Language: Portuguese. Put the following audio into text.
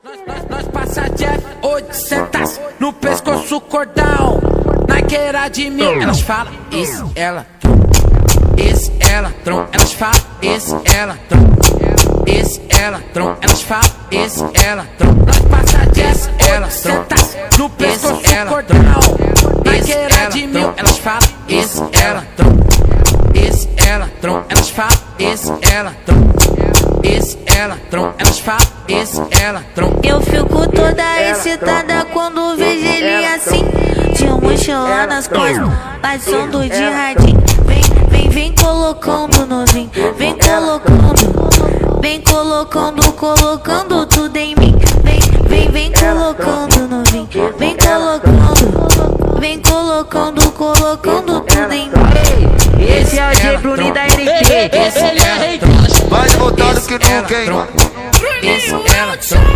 Nós passa Jeff 800 no pescoço cordão, na queira de mil. Elas falam, esse ela, esse ela, tron. Elas falam, esse ela, tron. Esse ela, tron. Elas falam, esse ela, tron. Nós passa Jeff 800 no pescoço cordão, na queira de mil. Elas falam, esse ela, tron. Esse ela, tron. Elas falam, esse ela, tron. Esse ela, tron. Elas falam, esse ela, tron. Eu fico toda excitada quando vejo ele assim, de mochila nas costas, passando de radinho. Vem colocando novinho, vem colocando, colocando tudo em mim. Vem colocando novinho, vem colocando, colocando tudo em mim. Esse é o G Bruninho da NT. Esse ela, Mais voltado que nunca, hein? esse ela, tron.